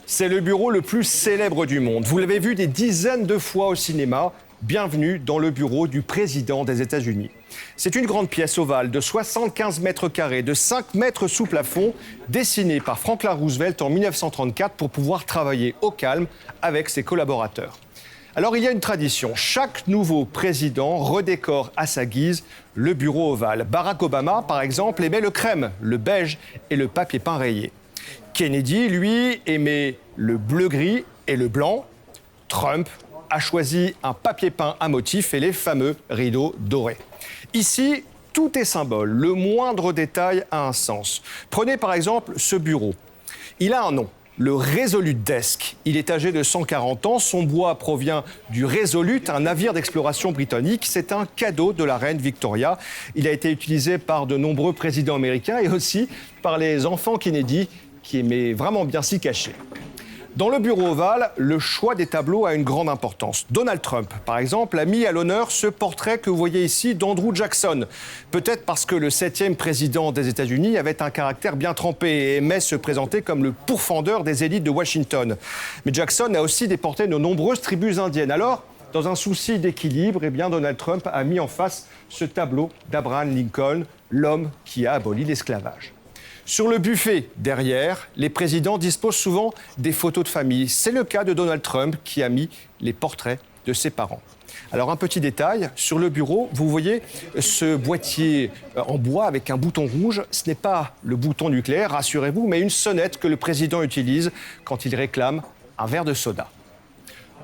C'est le bureau le plus célèbre du monde. Vous l'avez vu des dizaines de fois au cinéma. Bienvenue dans le bureau du président des États-Unis. C'est une grande pièce ovale de 75 mètres carrés, de 5 mètres sous plafond, dessinée par Franklin Roosevelt en 1934 pour pouvoir travailler au calme avec ses collaborateurs. Alors il y a une tradition, chaque nouveau président redécore à sa guise le bureau ovale. Barack Obama, par exemple, aimait le crème, le beige et le papier peint rayé. Kennedy, lui, aimait le bleu-gris et le blanc. Trump a choisi un papier peint à motifs et les fameux rideaux dorés. Ici, tout est symbole, le moindre détail a un sens. Prenez par exemple ce bureau. Il a un nom, le Resolute Desk. Il est âgé de 140 ans, son bois provient du Resolute, un navire d'exploration britannique. C'est un cadeau de la reine Victoria. Il a été utilisé par de nombreux présidents américains et aussi par les enfants Kennedy qui aimaient vraiment bien s'y cacher. Dans le bureau ovale, le choix des tableaux a une grande importance. Donald Trump, par exemple, a mis à l'honneur ce portrait que vous voyez ici d'Andrew Jackson. Peut-être parce que le 7e président des États-Unis avait un caractère bien trempé et aimait se présenter comme le pourfendeur des élites de Washington. Mais Jackson a aussi déporté de nombreuses tribus indiennes. Alors, dans un souci d'équilibre, Donald Trump a mis en face ce tableau d'Abraham Lincoln, l'homme qui a aboli l'esclavage. Sur le buffet, derrière, les présidents disposent souvent des photos de famille. C'est le cas de Donald Trump qui a mis les portraits de ses parents. Alors un petit détail, sur le bureau, vous voyez ce boîtier en bois avec un bouton rouge. Ce n'est pas le bouton nucléaire, rassurez-vous, mais une sonnette que le président utilise quand il réclame un verre de soda.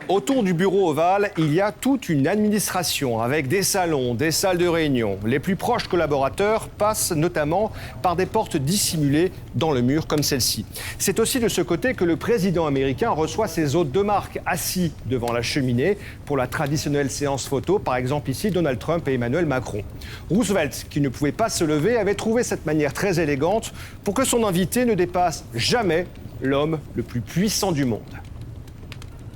Autour du bureau ovale, il y a toute une administration avec des salons, des salles de réunion. Les plus proches collaborateurs passent notamment par des portes dissimulées dans le mur comme celle-ci. C'est aussi de ce côté que le président américain reçoit ses hôtes de marque assis devant la cheminée pour la traditionnelle séance photo, par exemple ici Donald Trump et Emmanuel Macron. Roosevelt, qui ne pouvait pas se lever, avait trouvé cette manière très élégante pour que son invité ne dépasse jamais l'homme le plus puissant du monde.